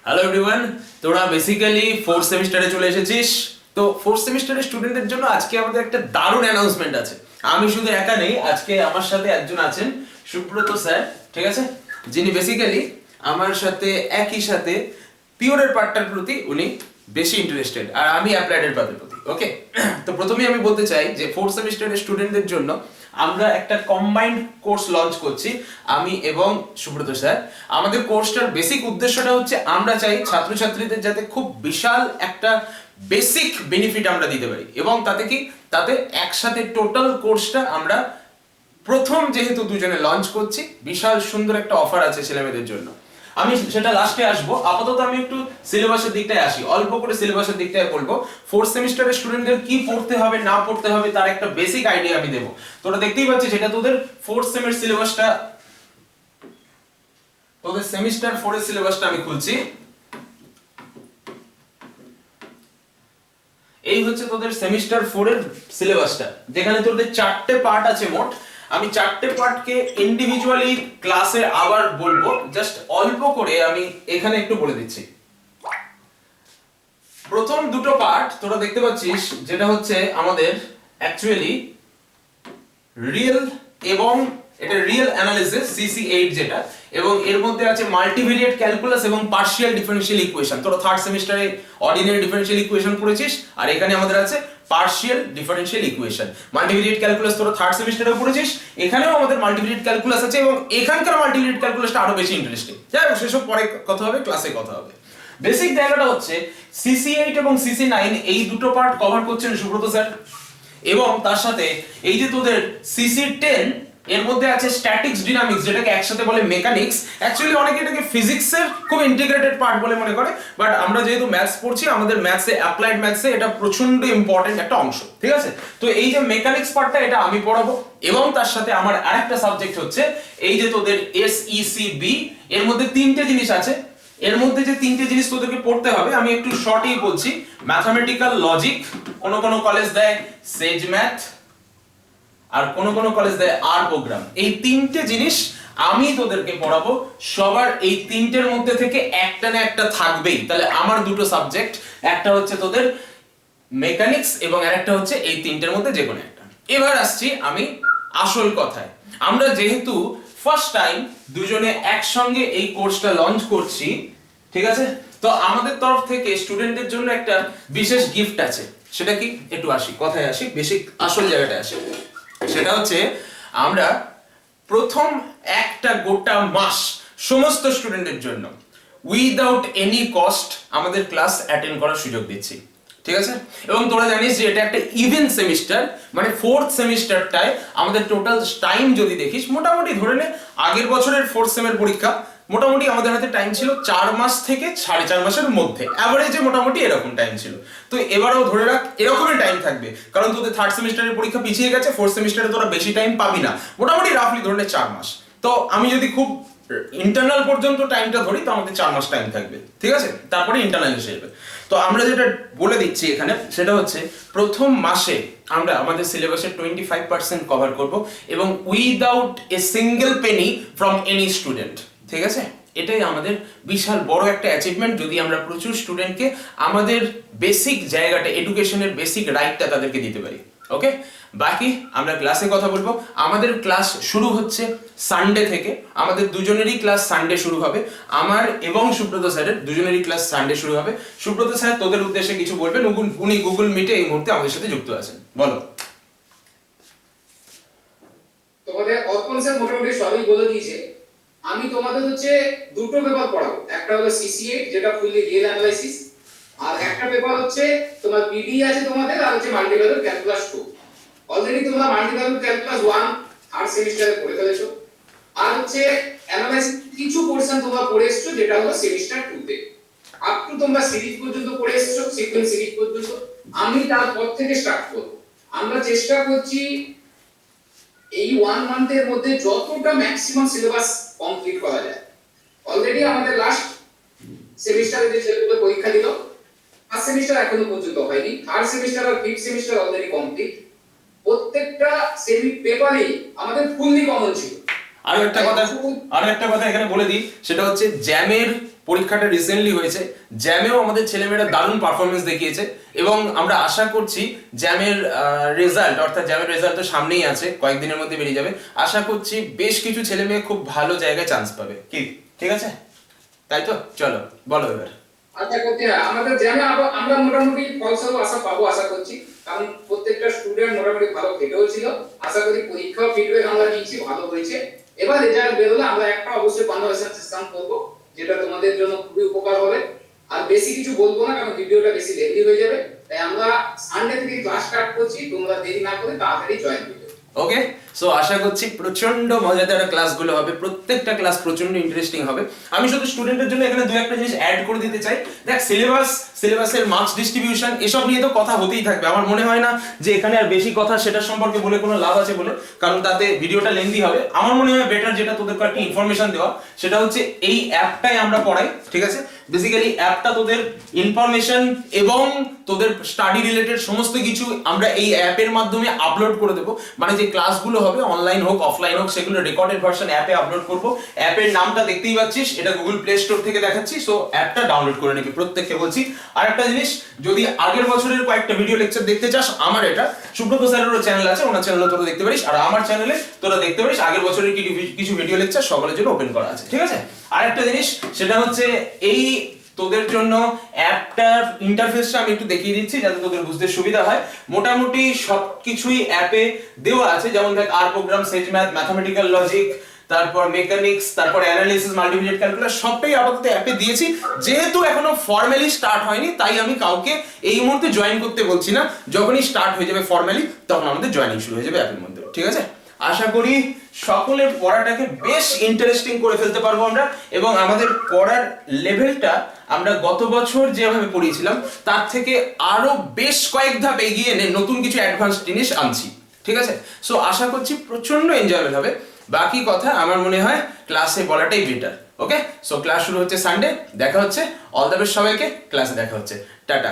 Hello everyone, তোরা basically fourth সেমিস্টারে চলে এসেছিস। তো ফোর্থ সেমিস্টারের স্টুডেন্টদের জন্য আজকে আমাদের একটা দারুণ অ্যানাউন্সমেন্ট আছে। আমি শুধু একা নেই, আজকে আমার সাথে একজন আছেন, সুব্রত স্যার, ঠিক আছে, যিনি বেসিক্যালি আমার সাথে একই সাথে পিওরের পার্টটার প্রতি উনি বেশি ইন্টারেস্টেড, আর আমি অ্যাপ্লাইডের পার্টের প্রতি। ওকে, তো প্রথমেই আমি বলতে চাই যে ফোর্থ সেমিস্টারের স্টুডেন্টদের জন্য আমরা একটা কম্বাইন্ড কোর্স লঞ্চ করছি, আমি এবং সুব্রত স্যার। আমাদের কোর্সটার বেসিক উদ্দেশ্যটা হচ্ছে আমরা চাই ছাত্রছাত্রীদের যাতে খুব বিশাল একটা বেসিক বেনিফিট আমরা দিতে পারি, এবং তাতে একসাথে টোটাল কোর্সটা আমরা প্রথম যেহেতু দুজনে লঞ্চ করছি, বিশাল সুন্দর একটা অফার আছে ছেলেমেয়েদের জন্য। আমি সেটা লাস্টে আসবো, আপাতত আমি একটু সিলেবাসের দিকটায় আসি, অল্প করে সিলেবাসের দিকটায় বলবো। ফোর্থ সেমিস্টারের স্টুডেন্টদের কি পড়তে হবে না পড়তে হবে তার একটা বেসিক আইডিয়া আমি দেবো। তোরা দেখতেই পাচ্ছিস এটা তোদের ফোর্থ সেমের সিলেবাসটা, তোদের সেমিস্টার 4 এর সিলেবাসটা আমি খুলছি। এই হচ্ছে তোদের সেমিস্টার 4 এর সিলেবাসটা, যেখানে তোদের 4টে পার্ট আছে মোট। আমি 4টে পার্টকে ইন্ডিভিজুয়ালি ক্লাসে আবার বলবো, জাস্ট অল্প করে আমি এখানে একটু বলে দিচ্ছি। প্রথম দুটো পার্ট তোরা দেখতে পাচ্ছিস, যেটা হচ্ছে আমাদের অ্যাকচুয়ালি রিয়েল, এবং এটা রিয়েল অ্যানালিসিস CC8 যেটা, এবং এর মধ্যে আছে মাল্টিভেরিয়েট ক্যালকুলাস এবং পার্শিয়াল ডিফারেনশিয়াল ইকুয়েশন। তোরা থার্ড সেমিস্টারে অর্ডিনারি ডিফারেনশিয়াল ইকুয়েশন পড়েছিস, আর এখানে আমাদের আছে partial differential equation. Multivariate calculus তোরা থার্ড সেমিস্টারেও পড়েছিস, এখানেও আমাদের মাল্টিভেরিয়েট ক্যালকুলাস আছে, এবং এখানকার মাল্টিভেরিয়েট ক্যালকুলাসটা আরো বেশি ইন্টারেস্টিং। যাই হোক, সেসব পরে কথা হবে, ক্লাসে কথা হবে। বেসিক জায়গাটা হচ্ছে CC8 এবং CC9, এই দুটো পার্ট কভার করছেন সুব্রত স্যার, এবং তার সাথে এই যে তোদের CC10 এর মধ্যে আছে স্ট্যাটিক্স ডাইনামিক্স, যেটাকে একসাথে বলে মেকানিক্স। অ্যাকচুয়ালি অনেকে এটাকে ফিজিক্সের খুব ইন্টিগ্রেটেড পার্ট বলে মনে করে, বাট আমরা যেহেতু ম্যাথস পড়ছি, আমাদের ম্যাথসে, অ্যাপ্লাইড ম্যাথসে এটা প্রচন্ড ইম্পর্টেন্ট একটা অংশ, ঠিক আছে। তো এই যে মেকানিক্স পার্টটা, এটা আমি পড়াবো, এবং তার সাথে আমার আরেকটা সাবজেক্ট হচ্ছে এই যে তোদের SECB। এর মধ্যে তিনটে জিনিস আছে, এর মধ্যে যে তিনটে জিনিস তোদেরকে পড়তে হবে আমি একটু শর্টই বলছি। ম্যাথমেটিক্যাল লজিক, কোন কোন কলেজ দেয় সেজ ম্যাথ, আর কোন কোন কলেজ দেয় আর প্রোগ্রাম। এই তিনটে জিনিস আমি তোদেরকে পড়াবো। সবার এই তিনটের মধ্যে থেকে একটা না একটা থাকবেই। তাহলে আমার দুটো সাবজেক্ট, একটা হচ্ছে তোদের মেকানিক্স এবং আরেকটা হচ্ছে এই তিনটের মধ্যে যে কোনো একটা। এবার আসছি আমি আসল কথায়। আমরা যেহেতু ফার্স্ট টাইম দুজনে একসঙ্গে এই কোর্সটা লঞ্চ করছি, ঠিক আছে, তো আমাদের তরফ থেকে স্টুডেন্টদের জন্য একটা বিশেষ গিফট আছে। সেটা কি, একটু আসি কথায় আসি, বেসিক আসল জায়গাটায় আসি। সেটা হচ্ছে আমরা প্রথম একটা গোটা মাস সমস্ত স্টুডেন্টের জন্য উইদাউট এনি কস্ট আমাদের ক্লাস অ্যাটেন্ড করার সুযোগ দিচ্ছি, ঠিক আছে। এবং তোরা জানিস যে এটা একটা ইভেন্ট সেমিস্টার, মানে ফোর্থ সেমিস্টারটায় আমাদের টোটাল টাইম যদি দেখিস, মোটামুটি ধরে নে আগের বছরের ফোর্থ সেমের পরীক্ষা মোটামুটি আমাদের হাতে টাইম ছিল 4 মাস থেকে 4.5 মাসের মধ্যে, অ্যাভারেজে মোটামুটি এরকম টাইম ছিল। তো এবারেও ধরে রাখ এরকমই টাইম থাকবে, কারণ তোদের থার্ড সেমিস্টারের পরীক্ষা পিছিয়ে গেছে, ফোর্থ সেমিস্টারে তোরা বেশি টাইম পাবি না, মোটামুটি রাফলি ধরে নে 4 মাস। তো আমি যদি খুব ইন্টারনাল পর্যন্ত টাইমটা ধরি, তো আমাদের 4 মাস টাইম থাকবে, ঠিক আছে, তারপরে ইন্টারনাল এসে যাবে। তো আমরা যেটা বলে দিচ্ছি এখানে, সেটা হচ্ছে প্রথম মাসে আমরা আমাদের সিলেবাসের 25% কভার করব, এবং without a single Penney from any student, ঠিক আছে। এটাই আমাদের বিশাল বড় একটা অ্যাচিভমেন্ট, যদি আমরা প্রচুর স্টুডেন্টকে আমাদের বেসিক জায়গাটা, এডুকেশনের বেসিক রাইটটা তাদেরকে দিতে পারি। ওকে, বাকি আমরা ক্লাসে কথা বলবো। আমাদের ক্লাস শুরু হচ্ছে সানডে থেকে, আমাদের দুজনেরই ক্লাস সানডে শুরু হবে, আমার এবং সুব্রত স্যারের দুজনেরই ক্লাস সানডে শুরু হবে। সুব্রত স্যার তোদের উদ্দেশ্যে কিছু বলবেন, উনি গুগল মিটে এই মুহূর্তে আমাদের সাথে যুক্ত আছেন, বলো। তোমাদের অর্পণ স্যার মোটামুটি সবই বলে দিয়েছে। আমি তোমাদের হচ্ছে দুটো পেপার পড়াবো, একটা হলো CC8 যেটা ফুললি রিয়েল অ্যানালাইসিস, আর একটা পেপার হচ্ছে তোমার PD আছে তোমাদের, আর হচ্ছে মাল্টিভ্যালুড ক্যালকুলাস 2। অলরেডি তোমরা মাল্টিভ্যালুড ক্যালকুলাস 1 থার্ড সেমিস্টারে পড়ে ফেলেছো, আর হচ্ছে অ্যানালাইসিস কিছু পোরশন তোমরা পড়ে এসেছো, যেটা হলো সেমিস্টার 2 তে। আপ টু তোমরা সিরিজ পর্যন্ত পড়ে এসেছো, সিকোয়েন্স সিরিজ পর্যন্ত। আমি তারপর থেকে স্টার্ট করব। আমরা চেষ্টা করছি এই 1 মান্থের মধ্যে যতটা ম্যাক্সিমাম সিলেবাস কমপ্লিট করা যায়। অলরেডি আমাদের লাস্ট সেমিস্টারে যে ছেলেগুলো পরীক্ষা দিল, ফার্স্ট সেমিস্টার এখনো পর্যন্ত হয়নি, থার্ড সেমিস্টার আর ফিফথ সেমিস্টার অলরেডি কমপ্লিট। প্রত্যেকটা সেমি পেপারে আমাদের ফুললি কমন ছিল। আরো একটা কথা এখানে বলে দিই, সেটা হচ্ছে জ্যামের পরীক্ষাটা রিসেন্টলি হয়েছে, জ্যামেও আমাদের ছেলেমেয়েরা দারুণ পারফরমেন্স দেখিয়েছে এবং আমরা আশা করছি জ্যামের রেজাল্ট, অর্থাৎ জ্যামের রেজাল্ট তো সামনেই আছে, কয়েকদিনের মধ্যে বেরিয়ে যাবে, আশা করছি বেশ কিছু ছেলেমেয়ে খুব ভালো জায়গায় চান্স পাবে। কি ঠিক আছে? তাই তো, চলো বলো এবার। আশা করছি আমাদের জ্যামে আমরা মোটামুটি ফলস্বরূপ পাবো আশা করছি, কারণ প্রত্যেকটা স্টুডেন্ট মোটামুটি ভালো খেটেও ছিল। আশা করি পরীক্ষা ফিডব্যাক আমরা নিয়েছি, ভালো হয়েছে। এবার রেজাল্ট বেরোলে আমরা একটা অবশ্যই কনভারসেশন সিস্টেম করব, যেটা তোমাদের জন্য খুবই উপকার হবে। আর বেশি কিছু বলবো না, কারণ ভিডিওটা বেশি লেন্দি হয়ে যাবে। তাই আমরা সানডে থেকে ক্লাস স্টার্ট করছি, তোমরা দেরি না করে তাড়াতাড়ি জয়েন করবে। ওকে, সো আশা করছি প্রচন্ড মজাদার ক্লাসগুলো হবে, প্রত্যেকটা ক্লাস প্রচন্ড ইন্টারেস্টিং হবে। আমি শুধু স্টুডেন্টের জন্য এখানে দু একটা জিনিস অ্যাড করে দিতে চাই। দেখ, সিলেবাসের মার্কস ডিস্ট্রিবিউশন এসব নিয়ে তো কথা হতেই থাকবে। আমার মনে হয় না যে এখানে আর বেশি কথা সেটা সম্পর্কে বলে কোনো লাভ আছে বলে, কারণ তাতে ভিডিওটা লেন্দি হবে। আমার মনে হয় বেটার যেটা তোদেরকে একটা ইনফরমেশন দেওয়া, সেটা হচ্ছে এই অ্যাপটাই আমরা পড়াই, ঠিক আছে? বেসিক্যালি অ্যাপটা তোদের ইনফরমেশন এবং তোদের স্টাডি রিলেটেড সমস্ত কিছু আমরা এই অ্যাপের মাধ্যমে আপলোড করে দেবো। মানে যে ক্লাসগুলো হবে অনলাইন হোক অফলাইন হোক, সেগুলো রেকর্ডেড ভার্সন অ্যাপে আপলোড করব। অ্যাপের নামটা দেখতেই পাচ্ছিস, এটা গুগল প্লে স্টোর থেকে দেখাচ্ছি, সো অ্যাপটা ডাউনলোড করে নিবি প্রত্যেককে বলছি। আর একটা জিনিস, যদি আগের বছরের কয়েকটা ভিডিও লেকচার দেখতে চাস, আমার এটা সুব্রত স্যারেরও চ্যানেল আছে, ওনার চ্যানেলে তোরা দেখতে পারিস, আর আমার চ্যানেলে তোরা দেখতে পারিস আগের বছরের কিছু ভিডিও লেকচার সকলের জন্য ওপেন করা আছে, ঠিক আছে? আর একটা জিনিস, সেটা হচ্ছে এই তোদের জন্য অ্যাপটার ইন্টারফেসটা আমি একটু দেখিয়ে দিচ্ছি যাতে তোদের বুঝতে সুবিধা হয়। মোটামুটি সবকিছুই অ্যাপে দেওয়া আছে, যেমন দেখ আর প্রোগ্রাম, সেজ ম্যাথ, ম্যাথমেটিক্যাল লজিক, তারপর মেকানিক্স, তারপর অ্যানালিসিস, মাল্টিমিডিয়েট ক্যালকুলাস, সবটাই আপাতত অ্যাপে দিয়েছি। যেহেতু এখনো ফর্মালি স্টার্ট হয়নি, তাই আমি কাউকে এই মুহূর্তে জয়েন করতে বলছি না। যখনই স্টার্ট হয়ে যাবে ফর্মালি, তখন আমাদের জয়েনিং শুরু হয়ে যাবে অ্যাপের মধ্যে, ঠিক আছে? আশা করি সকলের পড়াটাকে বেশ ইন্টারেস্টিং করে ফেলতে পারবো আমরা, এবং আমাদের পড়ার লেভেলটা আমরা গত বছর যেভাবে পড়িয়েছিলাম তার থেকে আরো বেশ কয়েক ধাপ এগিয়ে এনে নতুন কিছু অ্যাডভান্স জিনিস আনছি, ঠিক আছে? সো আশা করছি প্রচন্ড এনজয়েবল হবে। বাকি কথা আমার মনে হয় ক্লাসে বলাটাই বেটার। ওকে, সো ক্লাস শুরু হচ্ছে সানডে, দেখা হচ্ছে। অল দ্য বেস্ট সবাইকে, ক্লাসে দেখা হচ্ছে। টাটা।